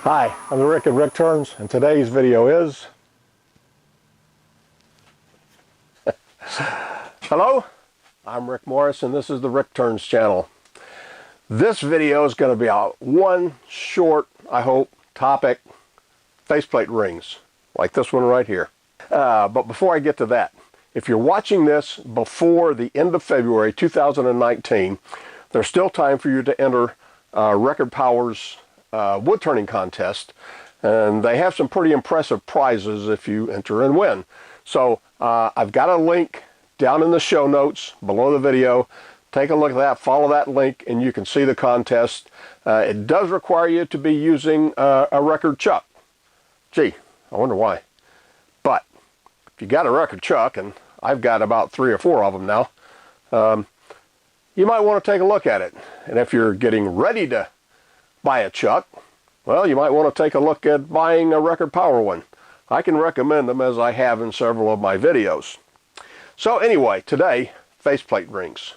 Hi, I'm Rick at Rick Turns, and today's video is... Hello, I'm Rick Morris, and this is the Rick Turns channel. This video is going to be one short, I hope, topic, faceplate rings, like this one right here. But before I get to that, if you're watching this before the end of February 2019, there's still time for you to enter Record Power's wood turning contest, and they have some pretty impressive prizes if you enter and win. So I've got a link down in the show notes below the video. Take a look at that, follow that link, and you can see the contest. It does require you to be using a record chuck. Gee, I wonder why. But if you got a record chuck, and I've got about 3 or 4 of them now, you might want to take a look at it. And if you're getting ready to buy a chuck, well, you might want to take a look at buying a Record Power one. I can recommend them, as I have in several of my videos. So anyway, today, faceplate rings.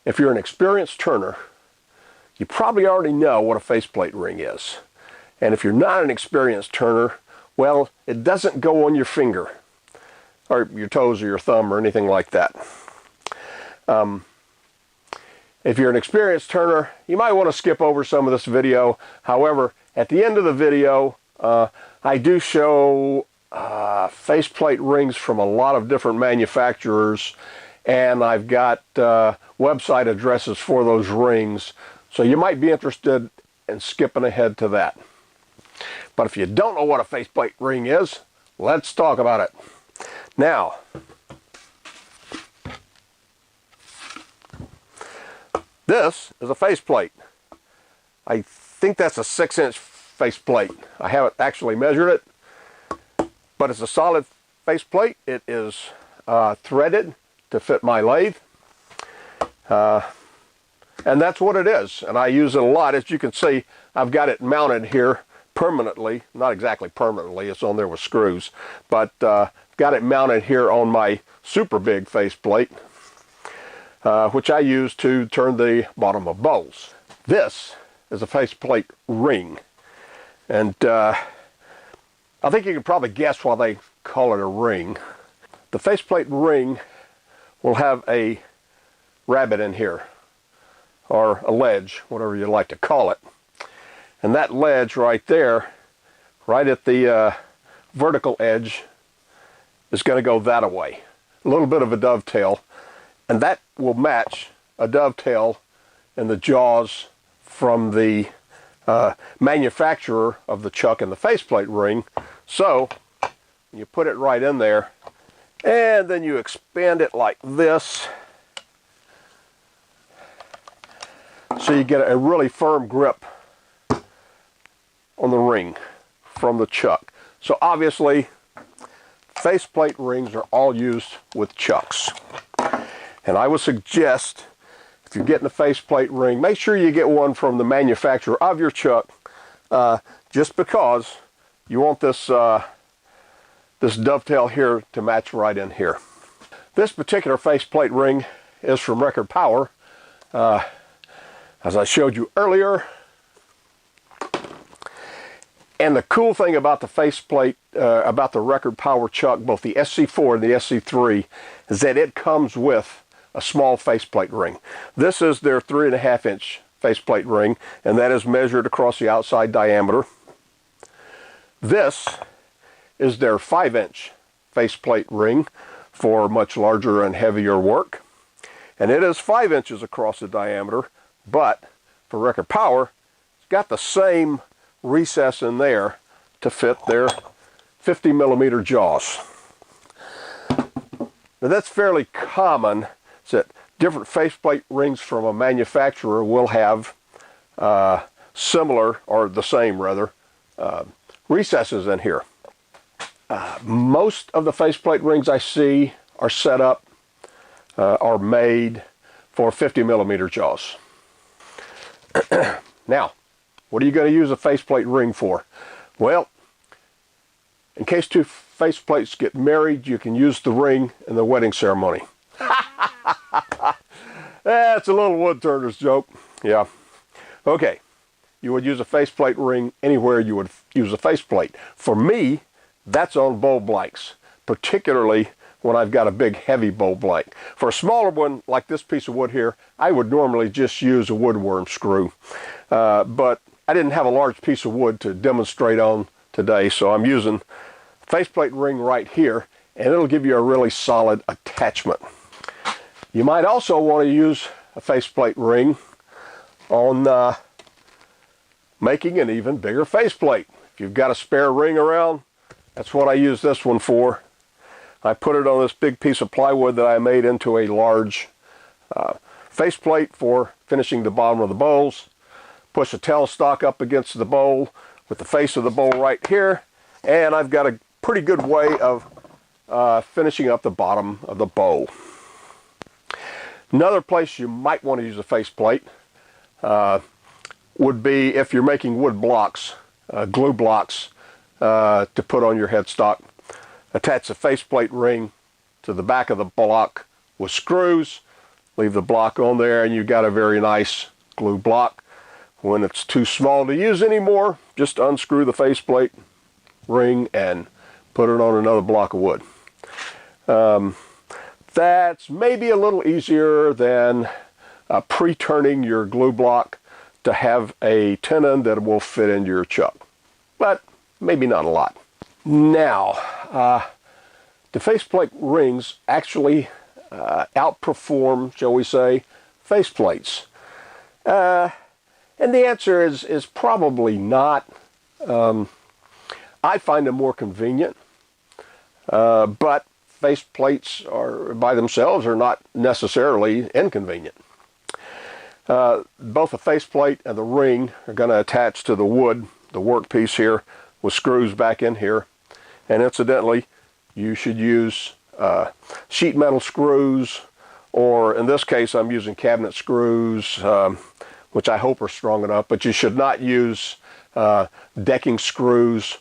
If you're an experienced turner, you probably already know what a faceplate ring is. And if you're not an experienced turner, well, it doesn't go on your finger, or your toes or your thumb or anything like that. If you're an experienced turner, you might want to skip over some of this video. However, at the end of the video, I do show faceplate rings from a lot of different manufacturers, and I've got website addresses for those rings, so you might be interested in skipping ahead to that. But if you don't know what a faceplate ring is, let's talk about it. Now, this is a faceplate. I think that's a 6-inch faceplate. I haven't actually measured it, but it's a solid faceplate. It is threaded to fit my lathe, and that's what it is. And I use it a lot. As you can see, I've got it mounted here permanently. Not exactly permanently, it's on there with screws, but got it mounted here on my super big faceplate, which I use to turn the bottom of bowls. This is a faceplate ring, and I think you can probably guess why they call it a ring. The faceplate ring will have a rabbet in here, or a ledge, whatever you like to call it. And that ledge right there, right at the vertical edge, is going to go that way. A little bit of a dovetail. And that will match a dovetail in the jaws from the manufacturer of the chuck and the faceplate ring. So you put it right in there, and then you expand it like this, so you get a really firm grip on the ring from the chuck. So obviously, faceplate rings are all used with chucks. And I would suggest, if you're getting a faceplate ring, make sure you get one from the manufacturer of your chuck, just because you want this, this dovetail here to match right in here. This particular faceplate ring is from Record Power. As I showed you earlier. And the cool thing about the faceplate, about the Record Power chuck, both the SC4 and the SC3, is that it comes with a small faceplate ring. This is their 3.5-inch faceplate ring, and that is measured across the outside diameter. This is their 5-inch faceplate ring for much larger and heavier work. And it is 5 inches across the diameter, but for Record Power, it's got the same recess in there to fit their 50mm jaws. Now that's fairly common, that different faceplate rings from a manufacturer will have similar, or the same rather, recesses in here. Most of the faceplate rings I see are set up, are made for 50mm jaws. Now, what are you going to use a faceplate ring for? Well, in case 2 faceplates get married, you can use the ring in the wedding ceremony. That's a little wood turner's joke. Yeah. Okay. you would use a faceplate ring anywhere you would use a faceplate. For me, that's on bowl blanks, particularly when I've got a big heavy bowl blank. For a smaller one like this piece of wood here, I would normally just use a woodworm screw. But I didn't have a large piece of wood to demonstrate on today, so I'm using faceplate ring right here, and it'll give you a really solid attachment. You might also want to use a faceplate ring on making an even bigger faceplate. If you've got a spare ring around, that's what I use this one for. I put it on this big piece of plywood that I made into a large faceplate for finishing the bottom of the bowls. Push a tailstock up against the bowl with the face of the bowl right here, and I've got a pretty good way of finishing up the bottom of the bowl. Another place you might want to use a faceplate would be if you're making wood blocks, glue blocks to put on your headstock. Attach the faceplate ring to the back of the block with screws, leave the block on there, and you've got a very nice glue block. When it's too small to use anymore, just unscrew the faceplate ring and put it on another block of wood. That's maybe a little easier than pre-turning your glue block to have a tenon that will fit into your chuck, but maybe not a lot. Now, the faceplate rings actually outperform, shall we say, faceplates. And the answer is probably not. I find them more convenient, but faceplates are by themselves are not necessarily inconvenient. Both the faceplate and the ring are going to attach to the wood, the workpiece here, with screws back in here. And incidentally, you should use sheet metal screws, or in this case I'm using cabinet screws, which I hope are strong enough, but you should not use decking screws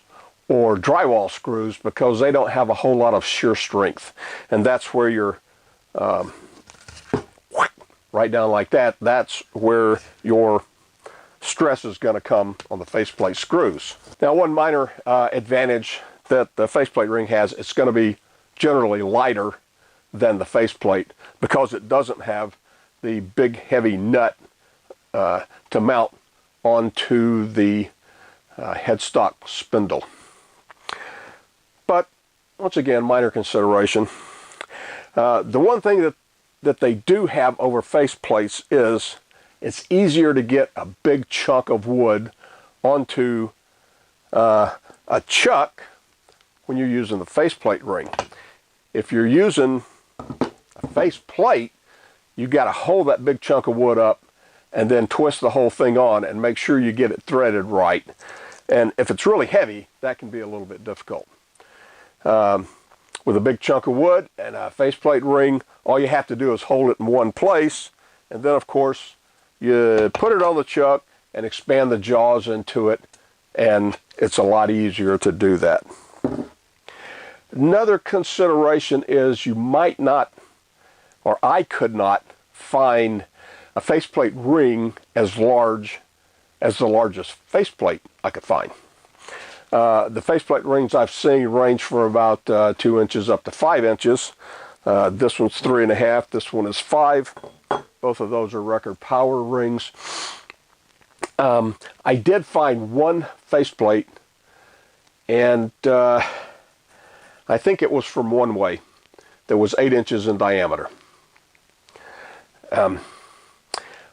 or drywall screws because they don't have a whole lot of shear strength. And that's where you're right down like that, that's where your stress is going to come on the faceplate screws. Now, one minor advantage that the faceplate ring has, it's going to be generally lighter than the faceplate because it doesn't have the big heavy nut to mount onto the headstock spindle. But once again, minor consideration. The one thing that they do have over faceplates is it's easier to get a big chunk of wood onto a chuck when you're using the faceplate ring. If you're using a faceplate, you've got to hold that big chunk of wood up and then twist the whole thing on and make sure you get it threaded right. And if it's really heavy, that can be a little bit difficult. With a big chunk of wood and a faceplate ring, all you have to do is hold it in one place, and then of course you put it on the chuck and expand the jaws into it, and it's a lot easier to do that. Another consideration is you might not, or I could not, find a faceplate ring as large as the largest faceplate I could find. The faceplate rings I've seen range from about 2 inches up to 5 inches. This one's 3.5, this one is 5. Both of those are record power rings. I did find one faceplate, and I think it was from One Way, that was 8 inches in diameter.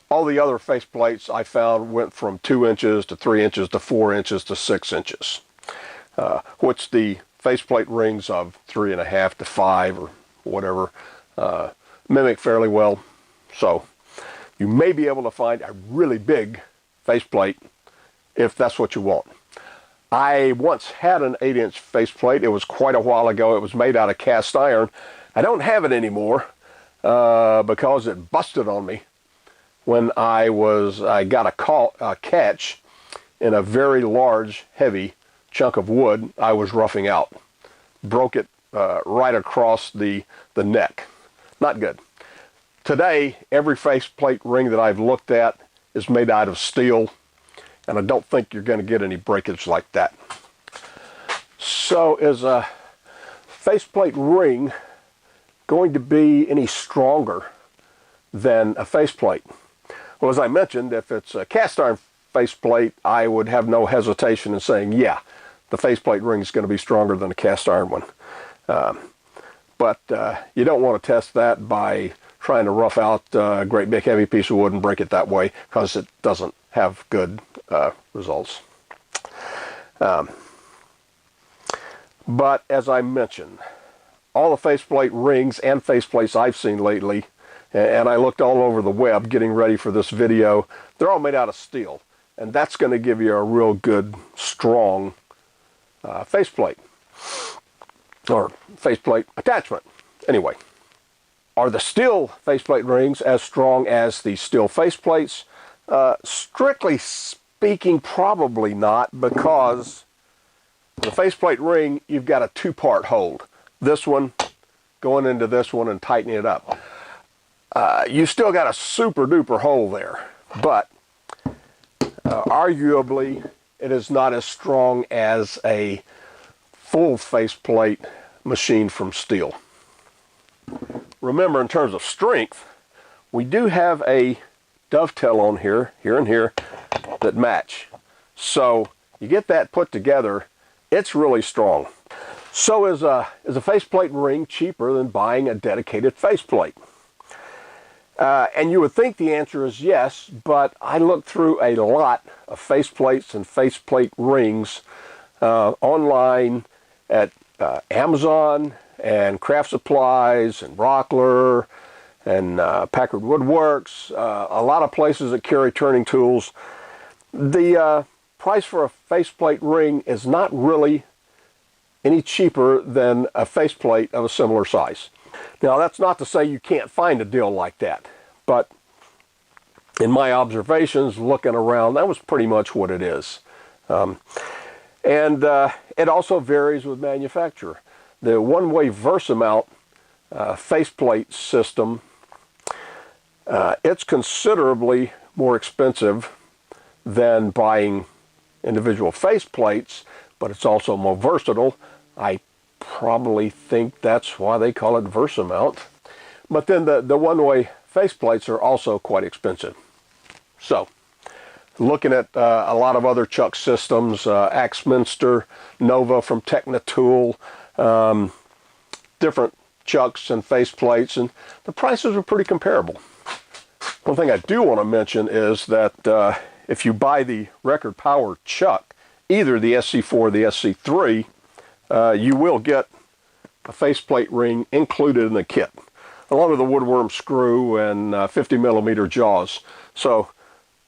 All the other faceplates I found went from 2 inches to 3 inches to 4 inches to 6 inches, which the faceplate rings of 3.5 to 5 or whatever mimic fairly well. So you may be able to find a really big faceplate if that's what you want. I once had an 8-inch faceplate. It was quite a while ago. It was made out of cast iron. I don't have it anymore because it busted on me when I got a catch in a very large, heavy chunk of wood I was roughing out. Broke it right across the neck. Not good. Today, every faceplate ring that I've looked at is made out of steel, and I don't think you're going to get any breakage like that. So is a faceplate ring going to be any stronger than a faceplate? Well, as I mentioned, if it's a cast iron faceplate, I would have no hesitation in saying, yeah, the faceplate ring is going to be stronger than a cast iron one. But you don't want to test that by trying to rough out a great big heavy piece of wood and break it that way, because it doesn't have good results. But as I mentioned, all the faceplate rings and faceplates I've seen lately, and I looked all over the web getting ready for this video, they're all made out of steel. And that's going to give you a real good, strong faceplate, or faceplate attachment. Anyway, are the steel faceplate rings as strong as the steel faceplates? Strictly speaking, probably not, because the faceplate ring, you've got a two-part hold. This one going into this one and tightening it up. You still got a super-duper hole there, but arguably it is not as strong as a full faceplate machine from steel. Remember, in terms of strength, we do have a dovetail on here and here, that match. So you get that put together, it's really strong. So is a faceplate ring cheaper than buying a dedicated faceplate? And you would think the answer is yes, but I looked through a lot of faceplates and faceplate rings online at Amazon and Craft Supplies and Rockler and Packard Woodworks, a lot of places that carry turning tools. The price for a faceplate ring is not really any cheaper than a faceplate of a similar size. Now, that's not to say you can't find a deal like that, but in my observations, looking around, that was pretty much what it is. And it also varies with manufacturer. The one-way Versamount faceplate system, it's considerably more expensive than buying individual faceplates, but it's also more versatile. I probably think that's why they call it Versamount. But then the one-way faceplates are also quite expensive. So, looking at a lot of other chuck systems, Axminster, Nova from Technatool, different chucks and faceplates, and the prices are pretty comparable. One thing I do want to mention is that if you buy the Record Power chuck, either the SC4 or the SC3, you will get a faceplate ring included in the kit, along with a woodworm screw and 50 millimeter jaws. So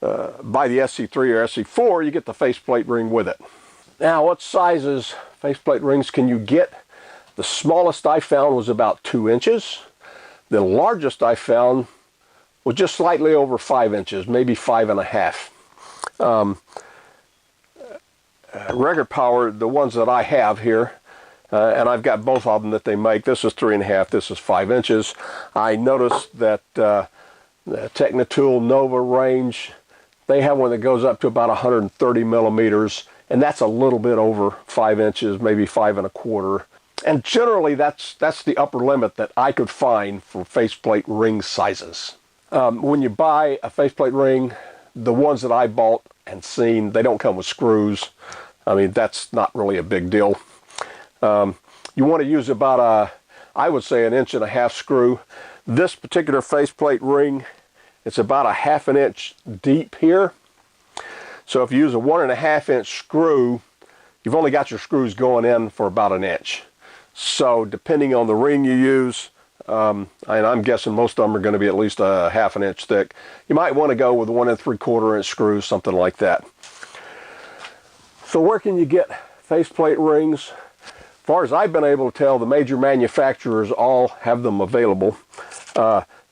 by the SC3 or SC4, you get the faceplate ring with it. Now, what sizes faceplate rings can you get? The smallest I found was about 2 inches. The largest I found was just slightly over 5 inches, maybe 5.5. Record Power, the ones that I have here, and I've got both of them that they make. This is 3.5, this is 5 inches. I noticed that the Technatool Nova range, they have one that goes up to about 130 millimeters, and that's a little bit over 5 inches, maybe 5.25. And generally, that's the upper limit that I could find for faceplate ring sizes. When you buy a faceplate ring, the ones that I bought and seen, they don't come with screws. I mean, that's not really a big deal. You want to use about I would say 1.5 inch screw. This particular faceplate ring, it's about 1/2 inch deep here. So if you use a 1.5 inch screw, you've only got your screws going in for about 1 inch. So depending on the ring you use, and I'm guessing most of them are going to be at least 1/2 inch thick, you might want to go with 1 3/4 inch screws, something like that. So where can you get faceplate rings? As far as I've been able to tell, the major manufacturers all have them available.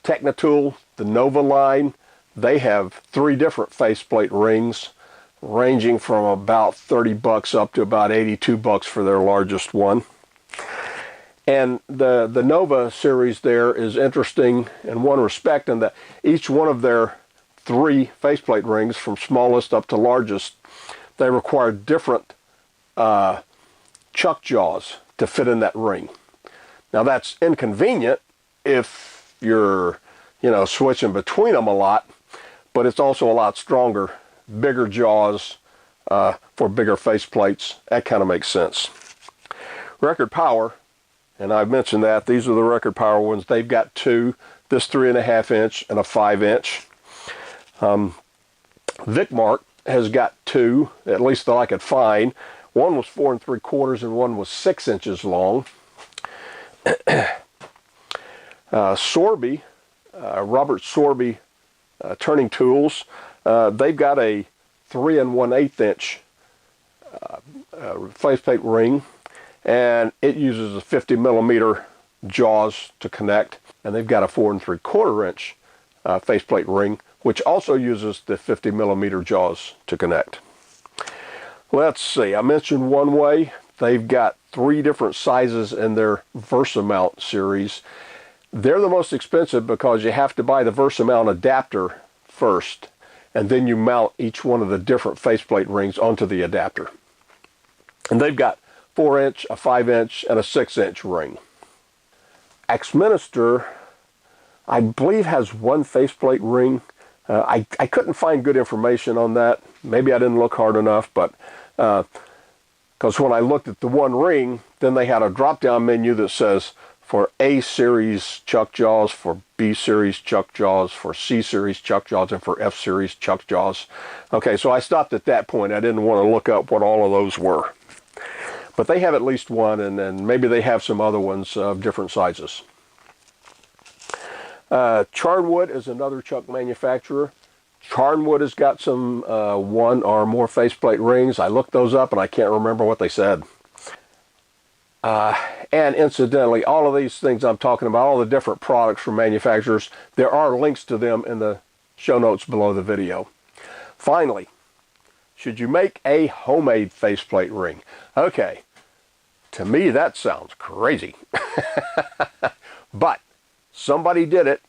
Technatool, the Nova line, they have 3 different faceplate rings, ranging from about $30 up to about $82 for their largest one. And the Nova series there is interesting in one respect, in that each one of their 3 faceplate rings from smallest up to largest. They require different chuck jaws to fit in that ring. Now that's inconvenient if you're, switching between them a lot, but it's also a lot stronger, bigger jaws for bigger faceplates. That kind of makes sense. Record power, and I've mentioned that, these are the record power ones. They've got 2, this 3.5 inch and a 5 inch. Vicmark has got 2, at least that I could find. One was 4 3/4 and one was 6 inches long. Sorby, Robert Sorby turning tools, they've got a 3 1/8 inch faceplate ring, and it uses a 50 millimeter jaws to connect, and they've got a 4 3/4 inch faceplate ring, which also uses the 50 millimeter jaws to connect. Let's see, I mentioned One Way. They've got 3 different sizes in their VersaMount series. They're the most expensive because you have to buy the VersaMount adapter first, and then you mount each one of the different faceplate rings onto the adapter. And they've got 4 inch, a 5 inch, and a 6 inch ring. Axminster, I believe, has 1 faceplate ring. I couldn't find good information on that. Maybe I didn't look hard enough, but because when I looked at the 1 ring, then they had a drop-down menu that says for A series chuck jaws, for B series chuck jaws, for C series chuck jaws, and for F series chuck jaws. Okay, so I stopped at that point. I didn't want to look up what all of those were. But they have at least 1, and then maybe they have some other ones of different sizes. Charnwood is another chuck manufacturer. Charnwood has got some 1 or more faceplate rings. I looked those up and I can't remember what they said. And incidentally, all of these things I'm talking about, all the different products from manufacturers, there are links to them in the show notes below the video. Finally, should you make a homemade faceplate ring? Okay, to me that sounds crazy. But somebody did it,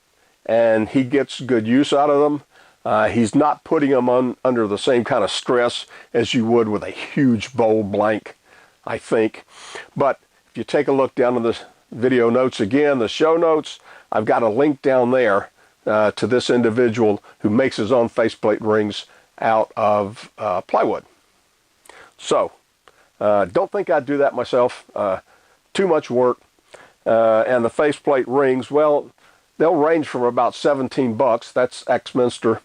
and he gets good use out of them. He's not putting them under the same kind of stress as you would with a huge bold blank, I think. But if you take a look down in the video notes again, the show notes, I've got a link down there to this individual who makes his own faceplate rings out of plywood. So, don't think I'd do that myself. Too much work. And the faceplate rings, well, they'll range from about 17 bucks, that's Axminster,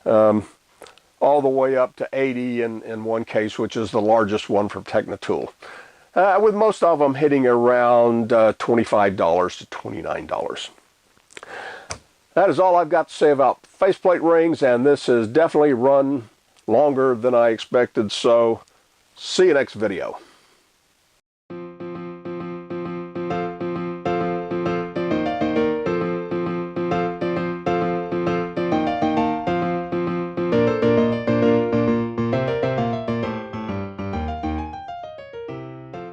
all the way up to 80 in one case, which is the largest one from Technitool. With most of them hitting around $25 to $29. That is all I've got to say about faceplate rings, and this has definitely run longer than I expected, so see you next video.